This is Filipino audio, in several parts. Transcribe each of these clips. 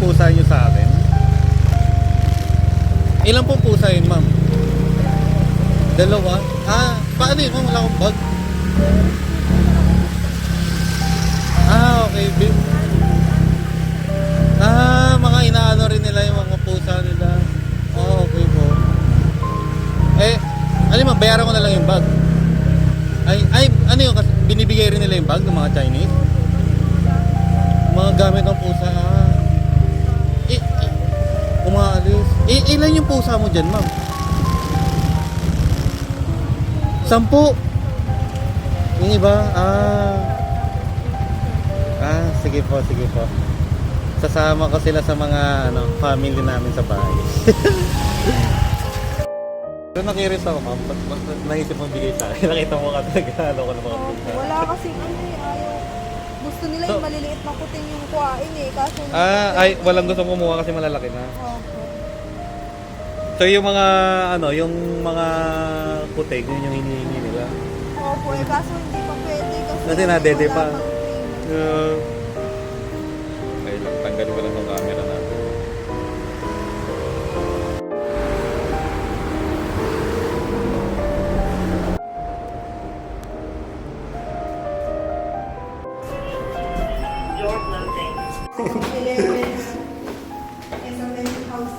pusa nyo sa akin? Ilan pong pusa yun, ma'am? Dalawa? Paano yun, ma'am? Wala akong bag. Okay. Mga inaano rin nila yung mga pusa nila. Okay po. Ma'am, bayaran ko na lang yung bag. Ano yun? Binibigay rin nila yung bag ng mga Chinese? Mga gamit ng pusa. Umaalis. Ilan yung pusa mo dyan, ma'am? 10. Yung iba? Sige po. Sasama ko sila sa mga family namin sa bahay. So nakiris ako, ma'am. Naisip mo bigay sa akin. Nakita mo ka talaga ko ng mga pusa. Wala kasing ayaw. Gusto nila yung maliliit na kuting yung kuhain kaso walang gusto kumuha kasi malalaki na. Opo. So yung mga yung mga putik, yun yung hinihingi nila. Opo, kaso hindi pa pwede Kasi nadede wala pa. pang payment. Okay lang, tanggalin ko lang ng camera natin. Door closing. 11 SMN house.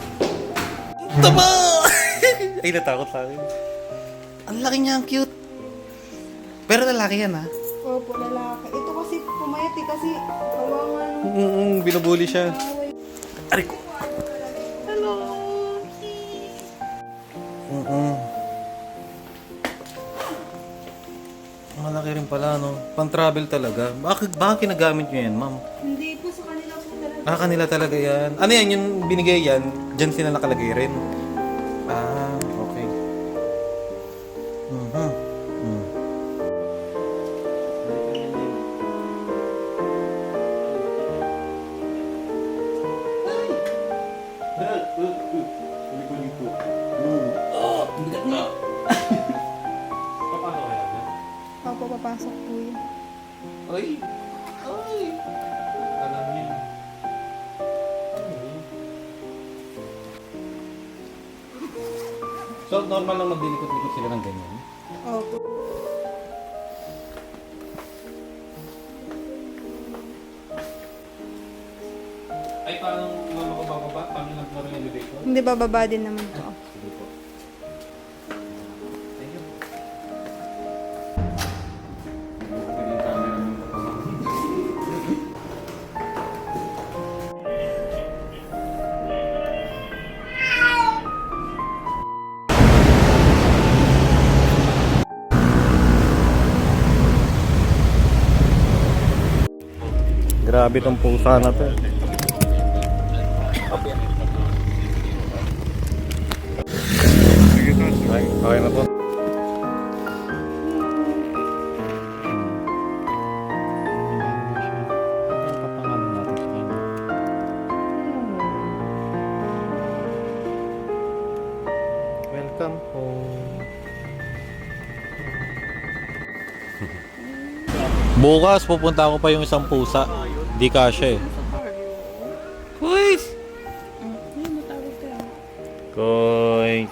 Tama! Ay, natakot sa akin. Ang laki niya, ang cute. Pero lalaki yan, ha? Opo, lalaki. Ito kasi pumayat kasi kawangan. Binubuli siya. Aray ko. Hello. Malaki rin pala, no? Pang-travel talaga. Bakit kinagamit nyo yan, ma'am? Hindi po sa kanila po talaga. Kanila talaga yan. Ano yan, yung binigay yan, dyan sila nakalagay rin. Okay. Bigat na. Papasok kaya yan? Opo, papasok po yun. Ay! Alam niya. So, normal lang magdilikot-likot sila ng ganyan? Opo. Ay, paano bababa? Paano naglaro yung elevator? Hindi, bababa din naman po. Sige po. Thank you. Yung camera mo. Grabe tong pusa na to. Okay na po. Welcome home. Bukas pupunta ako pa yung isang pusa. Di kasya eh. Kois! Kois!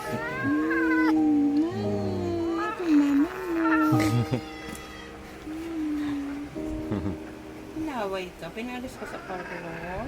Inaway ka. Pinalis ka sa party mo.